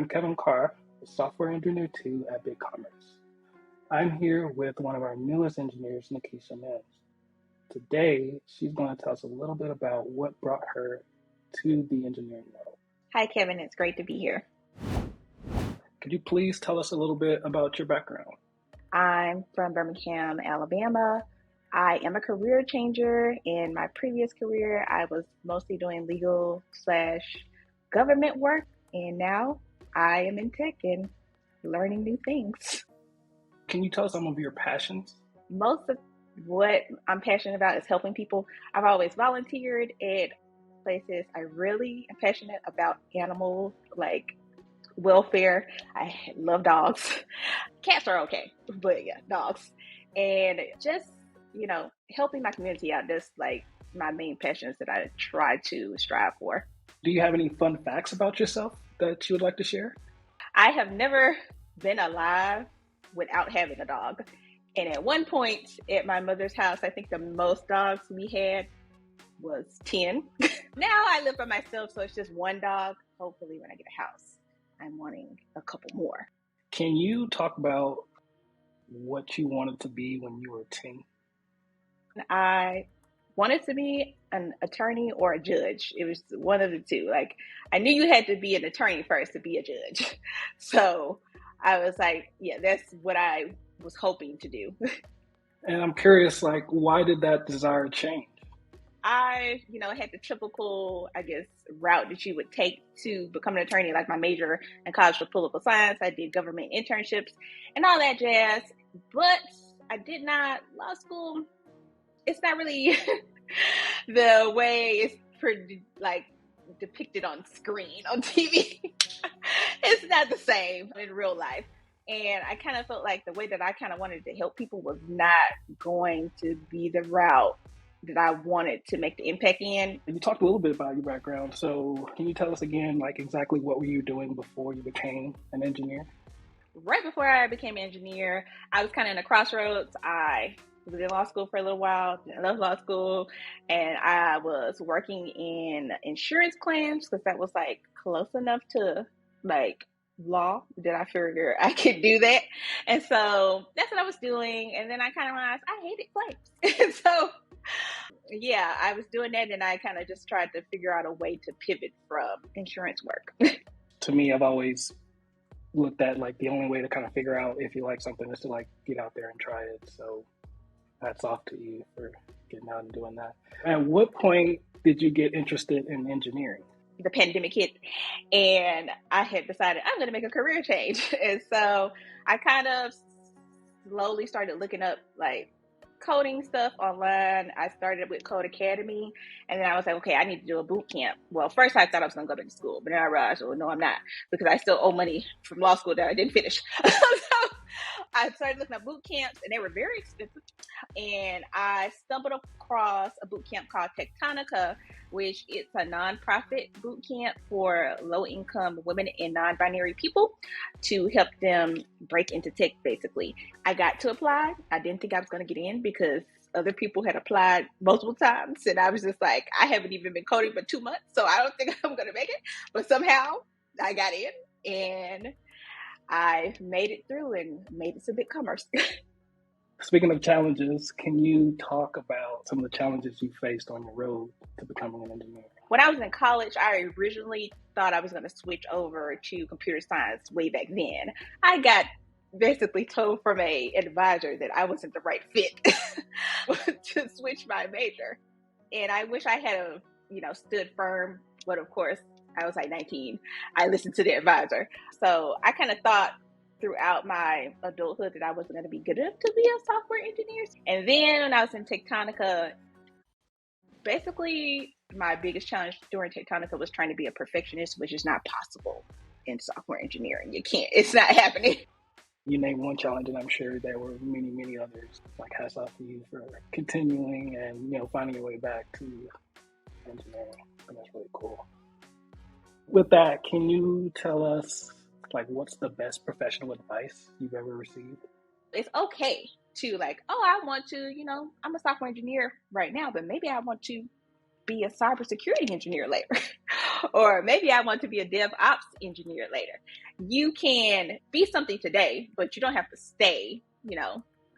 Kevin Carr, a software engineer 2 at BigCommerce. I'm here with one of our newest engineers, NeKisha Mims. Today, she's going to tell us a little bit about what brought her to the engineering world. Hi, Kevin. It's great to be here. Could you please tell us a little bit about your background? I'm from Birmingham, Alabama. I am a career changer. In my previous career, I was mostly doing legal/government work, and now I am in tech and learning new things. Can you tell us some of your passions? Most of what I'm passionate about is helping people. I've always volunteered at places. I really am passionate about animals, like welfare. I love dogs. Cats are okay, but yeah, dogs. And just, helping my community out. That's like my main passions that I try to strive for. Do you have any fun facts about yourself that you would like to share? I have never been alive without having a dog. And at one point at my mother's house, I think the most dogs we had was 10. Now I live by myself, so it's just one dog. Hopefully when I get a house, I'm wanting a couple more. Can you talk about what you wanted to be when you were 10? I wanted to be an attorney or a judge. It was one of the two. Like, I knew you had to be an attorney first to be a judge. So I was like, yeah, that's what I was hoping to do. And I'm curious, why did that desire change? I, had the typical, route that you would take to become an attorney. Like, my major in college was political science. I did government internships and all that jazz. But I did not, law school, it's not really the way it's depicted on screen, on TV. It's not the same in real life. And I kind of felt like the way that I kind of wanted to help people was not going to be the route that I wanted to make the impact in. You talked a little bit about your background. So can you tell us again, exactly what were you doing before you became an engineer? Right before I became an engineer, I was kind of in a crossroads. I was in law school for a little while. I love law school, and I was working in insurance claims because that was close enough to law that I figured I could do that. And so that's what I was doing. And then I kind of realized I hated claims. And so yeah, I was doing that, and I kind of just tried to figure out a way to pivot from insurance work. To me, I've always looked at the only way to kind of figure out if you like something is to get out there and try it. So hats off to you for getting out and doing that. At what point did you get interested in engineering? The pandemic hit, and I had decided I'm going to make a career change. And so I kind of slowly started looking up coding stuff online. I started with Code Academy, and then I was like, okay, I need to do a boot camp. Well, first I thought I was going to go back to school, but then I realized, oh, no, I'm not, because I still owe money from law school that I didn't finish. So I started looking at boot camps, and they were very expensive. And I stumbled across a boot camp called Tectonica, which is a nonprofit boot camp for low-income women and non-binary people to help them break into tech, basically. I got to apply. I didn't think I was going to get in because other people had applied multiple times. And I was just like, I haven't even been coding for 2 months, so I don't think I'm going to make it. But somehow I got in, and I made it through and made it to BigCommerce. Speaking of challenges, can you talk about some of the challenges you faced on your road to becoming an engineer? When I was in college, I originally thought I was going to switch over to computer science way back then. I got basically told from an advisor that I wasn't the right fit to switch my major. And I wish I had stood firm, but of course, I was 19. I listened to the advisor. So I kind of thought throughout my adulthood that I wasn't going to be good enough to be a software engineer. And then when I was in Tectonica, basically my biggest challenge during Tectonica was trying to be a perfectionist, which is not possible in software engineering. You can't, it's not happening. You named one challenge, and I'm sure there were many, many others. Hats off to you for continuing and, finding your way back to engineering. And that's really cool. With that, can you tell us what's the best professional advice you've ever received? It's okay to I want to, I'm a software engineer right now, but maybe I want to be a cybersecurity engineer later. Or maybe I want to be a DevOps engineer later. You can be something today, but you don't have to stay,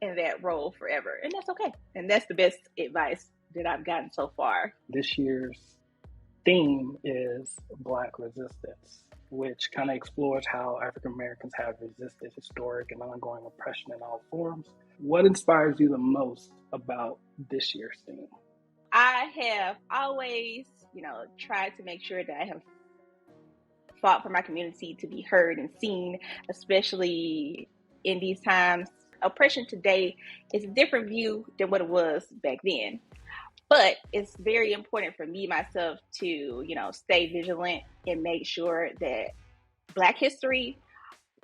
in that role forever. And that's okay. And that's the best advice that I've gotten so far. This year's theme is Black Resistance, which kind of explores how African Americans have resisted historic and ongoing oppression in all forms. What inspires you the most about this year's theme? I have always, tried to make sure that I have fought for my community to be heard and seen, especially in these times. Oppression today is a different view than what it was back then. But it's very important for me, myself, to, stay vigilant and make sure that Black history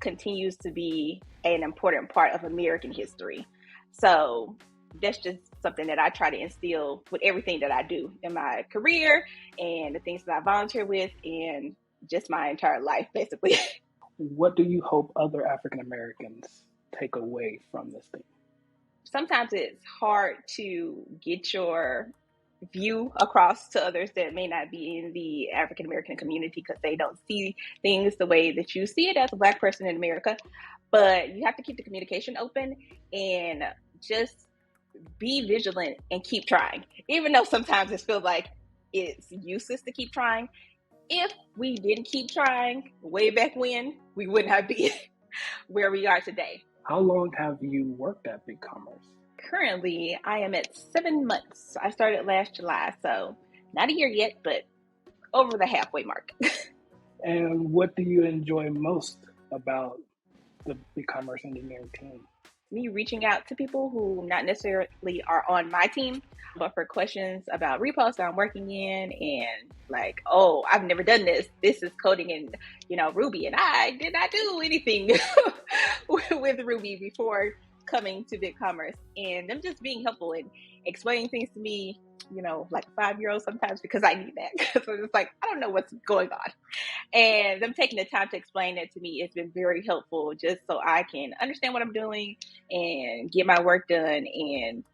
continues to be an important part of American history. So that's just something that I try to instill with everything that I do in my career and the things that I volunteer with and just my entire life, basically. What do you hope other African Americans take away from this thing? Sometimes it's hard to get your view across to others that may not be in the African American community because they don't see things the way that you see it as a Black person in America. But you have to keep the communication open and just be vigilant and keep trying. Even though sometimes it feels like it's useless to keep trying. If we didn't keep trying way back when, we would not be where we are today. How long have you worked at BigCommerce? Currently, I am at 7 months. I started last July, so not a year yet, but over the halfway mark. And what do you enjoy most about the BigCommerce engineering team? Me reaching out to people who not necessarily are on my team, but for questions about reposts that I'm working in and like, oh, I've never done this. This is coding in, Ruby, and I did not do anything with Ruby before coming to BigCommerce, and them just being helpful and explaining things to me, like a 5-year-old sometimes because I need that. So it's like, I don't know what's going on. And them taking the time to explain that to me has been very helpful just so I can understand what I'm doing and get my work done and,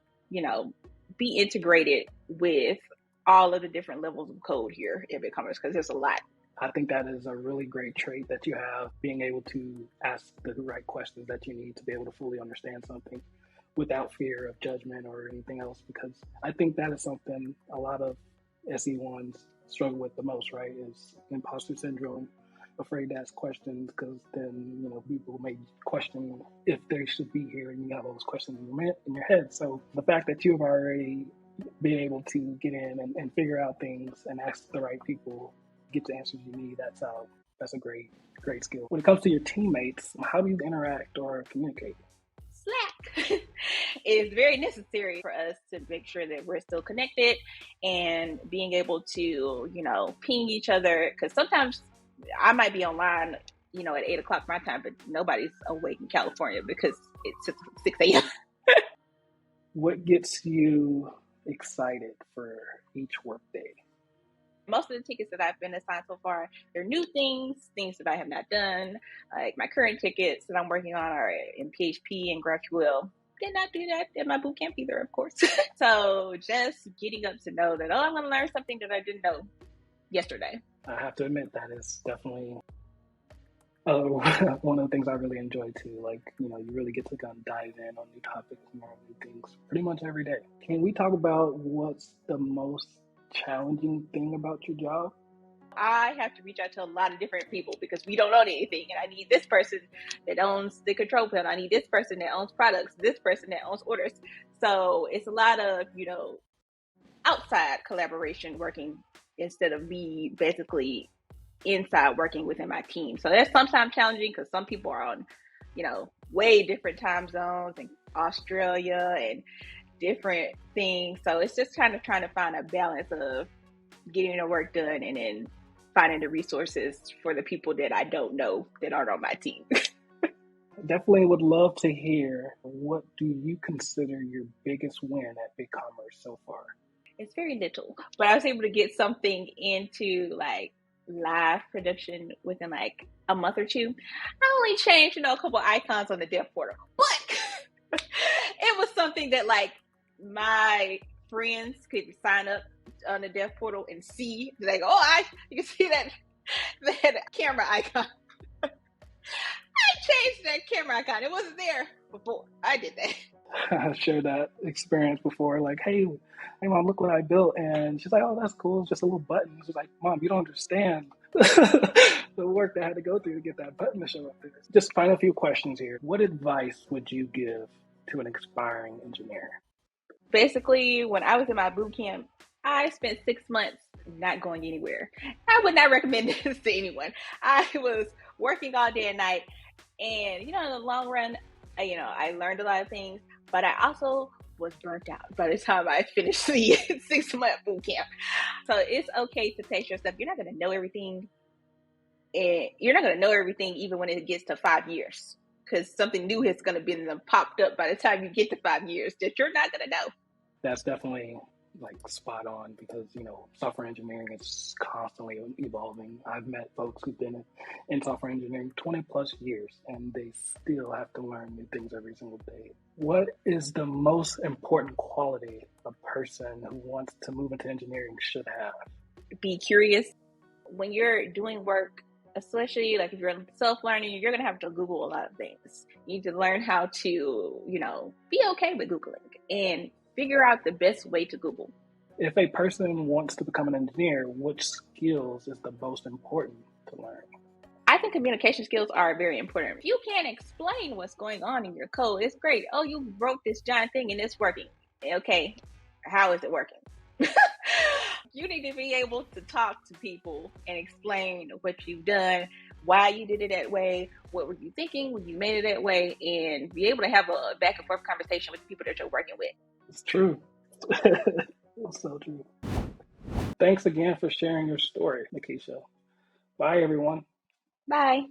be integrated with all of the different levels of code here at BigCommerce because there's a lot. I think that is a really great trait that you have, being able to ask the right questions that you need to be able to fully understand something without fear of judgment or anything else, because I think that is something a lot of SE1s struggle with the most, right? Is imposter syndrome, afraid to ask questions because then, people may question if they should be here and you have all those questions in your head. So the fact that you've already been able to get in and figure out things and ask the right people, get the answers you need, that's a great skill. When it comes to your teammates, how do you interact or communicate? Slack is very necessary for us to make sure that we're still connected and being able to, ping each other. Because sometimes I might be online, at 8 o'clock my time, but nobody's awake in California because it's 6 a.m. What gets you excited for each workday? Most of the tickets that I've been assigned so far, they're new things that I have not done. Like my current tickets that I'm working on are in PHP and GraphQL. Did not do that in my boot camp either, of course. So just getting up to know that, I'm going to learn something that I didn't know yesterday. I have to admit that is definitely one of the things I really enjoy too. Like, you really get to kind of dive in on new topics and learn new things pretty much every day. Can we talk about what's the most challenging thing about your job? I have to reach out to a lot of different people because we don't own anything. And I need this person that owns the control panel. I need this person that owns products, this person that owns orders. So it's a lot of, outside collaboration working instead of me basically inside working within my team. So that's sometimes challenging because some people are on, way different time zones in Australia and different things. So it's just kind of trying to find a balance of getting the work done and then finding the resources for the people that I don't know that aren't on my team. Definitely would love to hear, what do you consider your biggest win at BigCommerce so far? It's very little, but I was able to get something into like live production within like a month or two. I only changed, a couple icons on the dev portal, but it was something that like my friends could sign up on the dev portal and see, like, you can see that camera icon. I changed that camera icon. It wasn't there before I did that. I shared that experience before. Like, hey, mom, look what I built. And she's like, oh, that's cool. It's just a little button. She's like, mom, you don't understand the work that I had to go through to get that button to show up there. Just final few questions here. What advice would you give to an aspiring engineer? Basically, when I was in my boot camp, I spent 6 months not going anywhere. I would not recommend this to anyone. I was working all day and night, and in the long run, I learned a lot of things, but I also was burnt out by the time I finished the 6-month boot camp. So it's okay to pace yourself. You're not going to know everything, and you're not going to know everything even when it gets to 5 years, because something new has going to be popped up by the time you get to 5 years that you're not going to know. That's definitely spot on, because software engineering is constantly evolving. I've met folks who've been in software engineering 20 plus years, and they still have to learn new things every single day. What is the most important quality a person who wants to move into engineering should have? Be curious. When you're doing work, especially if you're self-learning, you're going to have to Google a lot of things. You need to learn how to, be okay with Googling and figure out the best way to Google. If a person wants to become an engineer, which skills is the most important to learn? I think communication skills are very important. If you can't explain what's going on in your code, it's great. Oh, you wrote this giant thing and it's working. Okay, how is it working? You need to be able to talk to people and explain what you've done, why you did it that way, what were you thinking when you made it that way, and be able to have a back and forth conversation with the people that you're working with. It's true. It's so true. Thanks again for sharing your story, NeKisha. Bye, everyone. Bye.